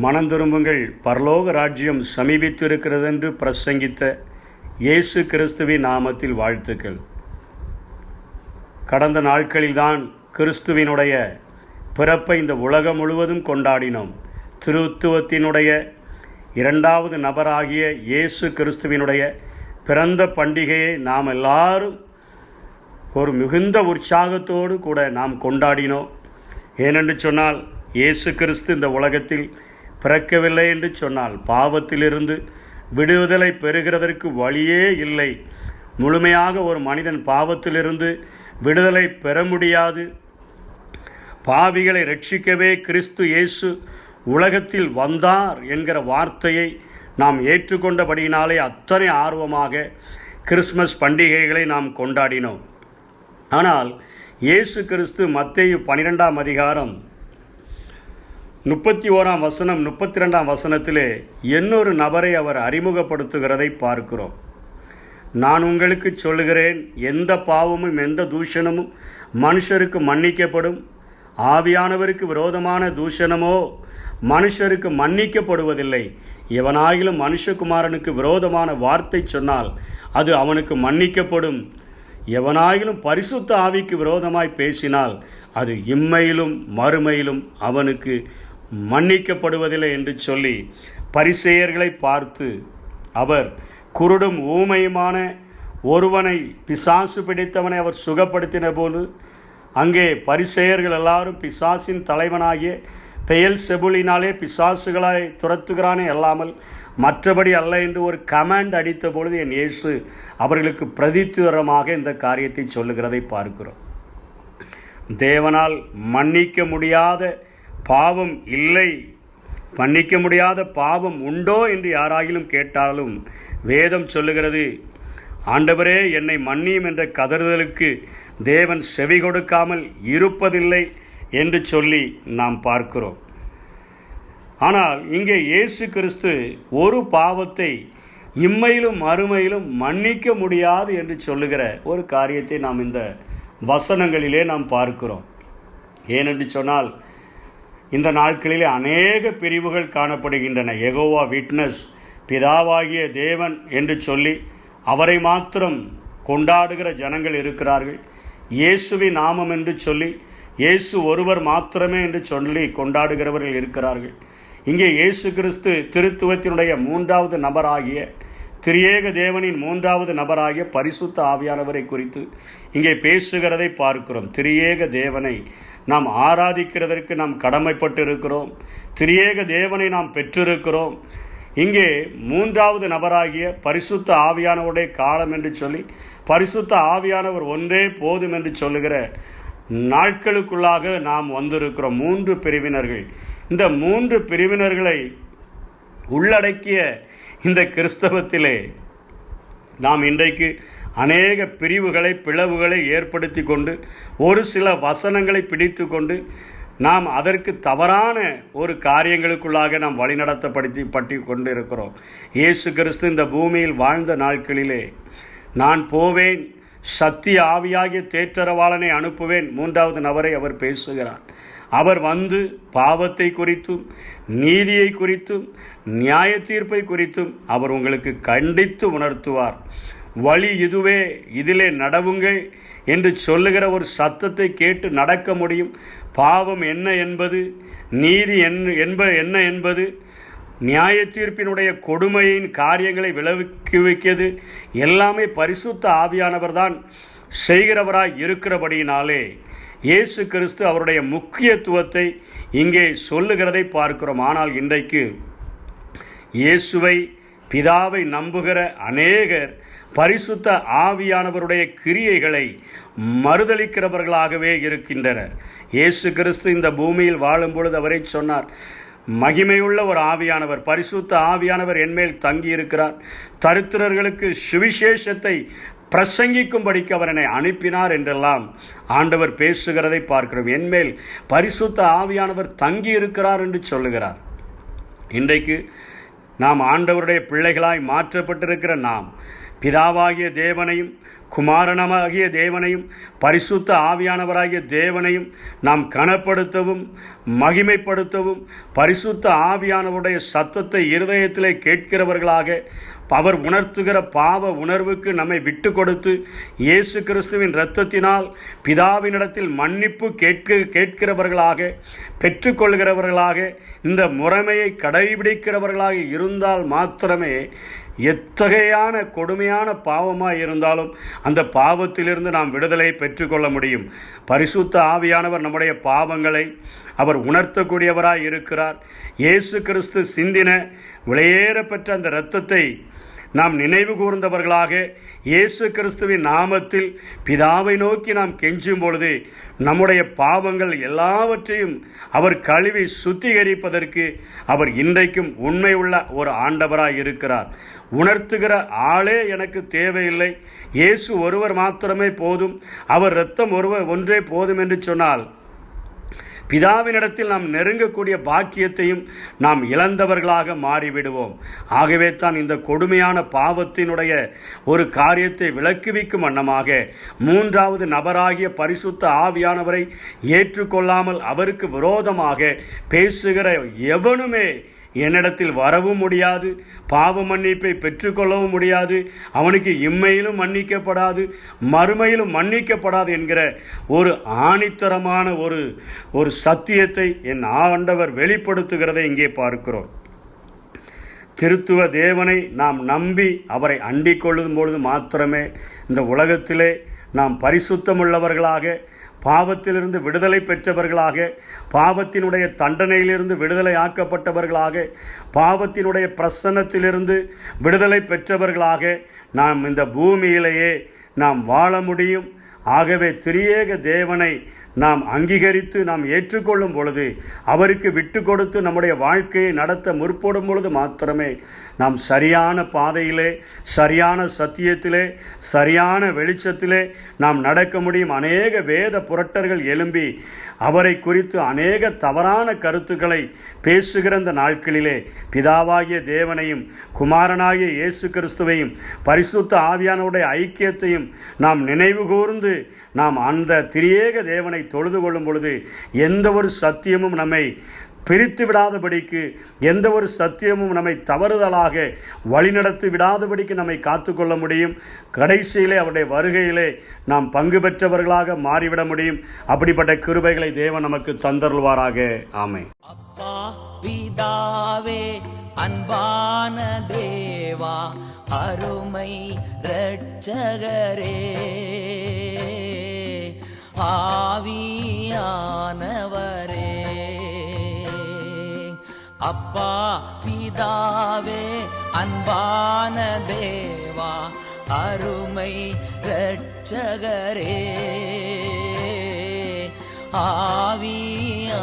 மனம் திரும்புங்கள், பரலோக ராஜ்யம் சமீபித்திருக்கிறது என்று பிரசங்கித்த இயேசு கிறிஸ்துவின் நாமத்தில் வாழ்த்துக்கள். கடந்த நாட்களில்தான் கிறிஸ்துவினுடைய பிறப்பை இந்த உலகம் முழுவதும் கொண்டாடினோம். திருத்துவத்தினுடைய இரண்டாவது நபராகிய இயேசு கிறிஸ்துவினுடைய பிறந்த பண்டிகையை நாம் எல்லாரும் ஒரு மிகுந்த உற்சாகத்தோடு கூட நாம் கொண்டாடினோம். ஏனென்று சொன்னால், இயேசு கிறிஸ்து இந்த உலகத்தில் பிறக்கவில்லை என்று சொன்னால் பாவத்திலிருந்து விடுதலை பெறுகிறதற்கு வழியே இல்லை. முழுமையாக ஒரு மனிதன் பாவத்திலிருந்து விடுதலை பெற முடியாது. பாவிகளை ரட்சிக்கவே கிறிஸ்து இயேசு உலகத்தில் வந்தார் என்கிற வார்த்தையை நாம் ஏற்றுக்கொண்டபடியினாலே அத்தனை ஆர்வமாக கிறிஸ்மஸ் பண்டிகைகளை நாம் கொண்டாடினோம். ஆனால் இயேசு கிறிஸ்து மத்தேயு 12ஆம் அதிகாரம் 31ஆம் வசனம் 32ஆம் வசனத்திலே இன்னொரு நபரை அவர் அறிமுகப்படுத்துகிறதை பார்க்கிறோம். நான் உங்களுக்கு சொல்லுகிறேன், எந்த பாவமும் எந்த தூஷணமும் மனுஷருக்கு மன்னிக்கப்படும், ஆவியானவருக்கு விரோதமான தூஷணமோ மனுஷருக்கு மன்னிக்கப்படுவதில்லை. எவனாயிலும் மனுஷகுமாரனுக்கு விரோதமான வார்த்தை சொன்னால் அது அவனுக்கு மன்னிக்கப்படும். எவனாயிலும் பரிசுத்த ஆவிக்கு விரோதமாய் பேசினால் அது இம்மையிலும் மறுமையிலும் அவனுக்கு மன்னிக்கப்படுவதில்லை என்று சொல்லி பரிசேயர்களை பார்த்து அவர் குருடும் ஊமையுமான ஒருவனை, பிசாசு பிடித்தவனை அவர் சுகப்படுத்தின போது அங்கே பரிசேயர்கள் எல்லாரும் பிசாசின் தலைவனாகிய பெயல்செபூலினாலே பிசாசுகளாய் துரத்துகிறானே அல்லாமல் மற்றபடி அல்ல என்று ஒரு கமாண்ட் அடித்த பொழுது என் இயேசு அவர்களுக்கு பிரதித்துவரமாக இந்த காரியத்தை சொல்லுகிறதை பார்க்கிறோம். தேவனால் மன்னிக்க முடியாத பாவம் இல்லை, மன்னிக்க முடியாத பாவம் உண்டோ என்று யாராகிலும் கேட்டாலும் வேதம் சொல்லுகிறது, ஆண்டவரே என்னை மன்னியும் என்ற கதறுதலுக்கு தேவன் செவி கொடுக்காமல் இருப்பதில்லை என்று சொல்லி நாம் பார்க்கிறோம். ஆனால் இங்கே இயேசு கிறிஸ்து ஒரு பாவத்தை இம்மையிலும் மறுமையிலும் மன்னிக்க முடியாது என்று சொல்லுகிற ஒரு காரியத்தை நாம் இந்த வசனங்களிலே நாம் பார்க்கிறோம். ஏனென்று சொன்னால், இந்த நாட்களிலே அநேக பிரிவுகள் காணப்படுகின்றன. யெகோவா விட்னஸ், பிதாவாகிய தேவன் என்று சொல்லி அவரை மாத்திரம் கொண்டாடுகிற ஜனங்கள் இருக்கிறார்கள். இயேசுவின் நாமம் என்று சொல்லி இயேசு ஒருவர் மாத்திரமே என்று சொல்லி கொண்டாடுகிறவர்கள் இருக்கிறார்கள். இங்கே இயேசு கிறிஸ்து திருத்துவத்தினுடைய மூன்றாவது நபராகிய, திரியேக தேவனின் மூன்றாவது நபராகிய பரிசுத்த ஆவியானவரை குறித்து இங்கே பேசுகிறதை பார்க்கிறோம். திரியேக தேவனை நாம் ஆராதிக்கிறதற்கு நாம் கடமைப்பட்டு இருக்கிறோம். திரியேக தேவனை நாம் பெற்றிருக்கிறோம். இங்கே மூன்றாவது நபராகிய பரிசுத்த ஆவியானவருடைய காலம் என்று சொல்லி பரிசுத்த ஆவியானவர் ஒன்றே போதும் என்று சொல்லுகிற நாட்களுக்குள்ளாக நாம் வந்திருக்கிறோம். 3 பிரிவினர்கள். இந்த 3 பிரிவினர்களை உள்ளடக்கிய இந்த கிறிஸ்தவத்திலே நாம் இன்றைக்கு அநேக பிரிவுகளை, பிளவுகளை ஏற்படுத்தி கொண்டு ஒரு சில வசனங்களை பிடித்து கொண்டு நாம் அதற்கு தவறான ஒரு காரியங்களுக்குள்ளாக நாம் வழிநடத்தப்பட்டு கொண்டு இருக்கிறோம். இயேசு கிறிஸ்து இந்த பூமியில் வாழ்ந்த நாட்களிலே, நான் போவேன், சத்திய ஆவியாகிய தேற்றரவாளனை அனுப்புவேன், மூன்றாவது நபரை அவர் பேசுகிறார். அவர் வந்து பாவத்தை குறித்தும் நீதியை குறித்தும் நியாய தீர்ப்பை குறித்தும் அவர் உங்களுக்கு கண்டித்து உணர்த்துவார். வழி இதுவே, இதிலே நடவுங்கள் என்று சொல்லுகிற ஒரு சத்தத்தை கேட்டு நடக்க முடியும். பாவம் என்ன என்பது, நீதி என்ன என்பது, நியாய தீர்ப்பினுடைய கொடுமையின் காரியங்களை விளைவிக்கிறது எல்லாமே பரிசுத்த ஆவியானவர் தான் செய்கிறவராய் இருக்கிறபடியினாலே இயேசு கிறிஸ்து அவருடைய முக்கியத்துவத்தை இங்கே சொல்லுகிறதை பார்க்கிறோம். ஆனால் இன்றைக்கு இயேசுவை, பிதாவை நம்புகிற அநேகர் பரிசுத்த ஆவியானவருடைய கிரியைகளை மறுதலிக்கிறவர்களாகவே இருக்கின்றனர். இயேசு கிறிஸ்து இந்த பூமியில் வாழும் பொழுது அவரை சொன்னார், மகிமையுள்ள ஒரு ஆவியானவர், பரிசுத்த ஆவியானவர் என்மேல் தங்கி இருக்கிறார். தரித்திரர்களுக்கு சுவிசேஷத்தை பிரசங்கிக்கும்படிக்கு அவர் என்னை அனுப்பினார் என்றெல்லாம் ஆண்டவர் பேசுகிறதை பார்க்கிறோம். என்மேல் பரிசுத்த ஆவியானவர் தங்கி இருக்கிறார் என்று சொல்லுகிறார். இன்றைக்கு நாம் ஆண்டவருடைய பிள்ளைகளாய் மாற்றப்பட்டிருக்கிற நாம் பிதாவாகிய தேவனையும் குமாரனமாகிய தேவனையும் பரிசுத்த ஆவியானவராகிய தேவனையும் நாம் கனப்படுத்தவும் மகிமைப்படுத்தவும் பரிசுத்த ஆவியானவருடைய சத்தத்தை இருதயத்திலே கேட்கிறவர்களாக அவர் உணர்த்துகிற பாவ உணர்வுக்கு நம்மை விட்டு கொடுத்து இயேசு கிறிஸ்துவின் இரத்தத்தினால் பிதாவினிடத்தில் மன்னிப்பு கேட்கிறவர்களாக பெற்றுக்கொள்கிறவர்களாக இந்த முறைமையை கடைபிடிக்கிறவர்களாக இருந்தால் மாத்திரமே எத்தகையான கொடுமையான பாவமாக இருந்தாலும் அந்த பாவத்திலிருந்து நாம் விடுதலை பெற்றுக்கொள்ள முடியும். பரிசுத்த ஆவியானவர் நம்முடைய பாவங்களை அவர் உணர்த்தக்கூடியவராய் இருக்கிறார். இயேசு கிறிஸ்து சிந்தின விலையேறப்பெற்ற அந்த இரத்தத்தை நாம் நினைவு கூர்ந்தவர்களாக இயேசு கிறிஸ்துவின் நாமத்தில் பிதாவை நோக்கி நாம் கெஞ்சும் பொழுது நம்முடைய பாவங்கள் எல்லாவற்றையும் அவர் கழுவி சுத்திகரிப்பதற்கு அவர் இன்றைக்கும் உண்மை உள்ள ஒரு ஆண்டவராய் இருக்கிறார். உணர்த்துகிற ஆளே எனக்கு தேவையில்லை, இயேசு ஒருவர் மாத்திரமே போதும், அவர் இரத்தம் ஒன்றே போதும் என்று சொன்னால் பிதாவினிடத்தில் நாம் நெருங்கக்கூடிய பாக்கியத்தையும் நாம் இழந்தவர்களாக மாறிவிடுவோம். ஆகவே தான் இந்த கொடுமையான பாவத்தினுடைய ஒரு காரியத்தை விலக்குவிக்கும் வண்ணமாக மூன்றாவது நபராகிய பரிசுத்த ஆவியானவரை ஏற்றுக்கொள்ளாமல் அவருக்கு விரோதமாக பேசுகிற எவனுமே என்னிடத்தில் வரவும் முடியாது, பாவ மன்னிப்பை பெற்றுக்கொள்ளவும் முடியாது, அவனுக்கு இம்மையிலும் மன்னிக்கப்படாது, மறுமையிலும் மன்னிக்கப்படாது என்கிற ஒரு ஆணித்தரமான ஒரு சத்தியத்தை என் ஆண்டவர் வெளிப்படுத்துகிறதை இங்கே பார்க்கிறோம். திருத்துவ தேவனை நாம் நம்பி அவரை அண்டிக் கொள்ளும் பொழுது மாத்திரமே இந்த உலகத்திலே நாம் பரிசுத்தமுள்ளவர்களாக, பாவத்திலிருந்து விடுதலை பெற்றவர்களாக, பாவத்தினுடைய தண்டனையிலிருந்து விடுதலை ஆக்கப்பட்டவர்களாக, பாவத்தினுடைய பிரசன்னத்திலிருந்து விடுதலை பெற்றவர்களாக நாம் இந்த பூமியிலேயே நாம் வாழ முடியும். ஆகவே திரியேக தேவனை நாம் அங்கீகரித்து நாம் ஏற்றுக்கொள்ளும் பொழுது, அவருக்கு விட்டு கொடுத்து நம்முடைய வாழ்க்கையை நடத்த முற்படும் பொழுது மாத்திரமே நாம் சரியான பாதையிலே, சரியான சத்தியத்திலே, சரியான வெளிச்சத்திலே நாம் நடக்க முடியும். அநேக வேத புரட்டர்கள் எழும்பி அவரை குறித்து அநேக தவறான கருத்துக்களை பேசுகிற இந்த நாட்களிலே பிதாவாகிய தேவனையும் குமாரனாகிய இயேசு கிறிஸ்துவையும் பரிசுத்த ஆவியானவருடைய ஐக்கியத்தையும் நாம் நினைவு கூர்ந்து நாம் அந்த திரியேக தேவனை தொழுது கொள்ளும் பொழுது எந்த ஒரு சத்தியமும் நம்மை பிரித்து விடாதபடிக்கு, எந்த ஒரு சத்தியமும் நம்மை தவறுதலாக வழிநடத்தி விடாதபடிக்கு நம்மை காத்துக்கொள்ள முடியும். கடைசியிலே அவருடைய வருகையிலே நாம் பங்கு பெற்றவர்களாக மாறிவிட முடியும். அப்படிப்பட்ட கிருபைகளை தேவன் நமக்கு தந்தருள்வாராக. ஆமென். அப்பா பிதாவே, அன்பான தேவா, அருமை இரட்சகரே, ஆவியானவரே, அப்பா பிதாவே, அன்பான தேவா, அருமை இரட்சகரே, ஆவியானவரே,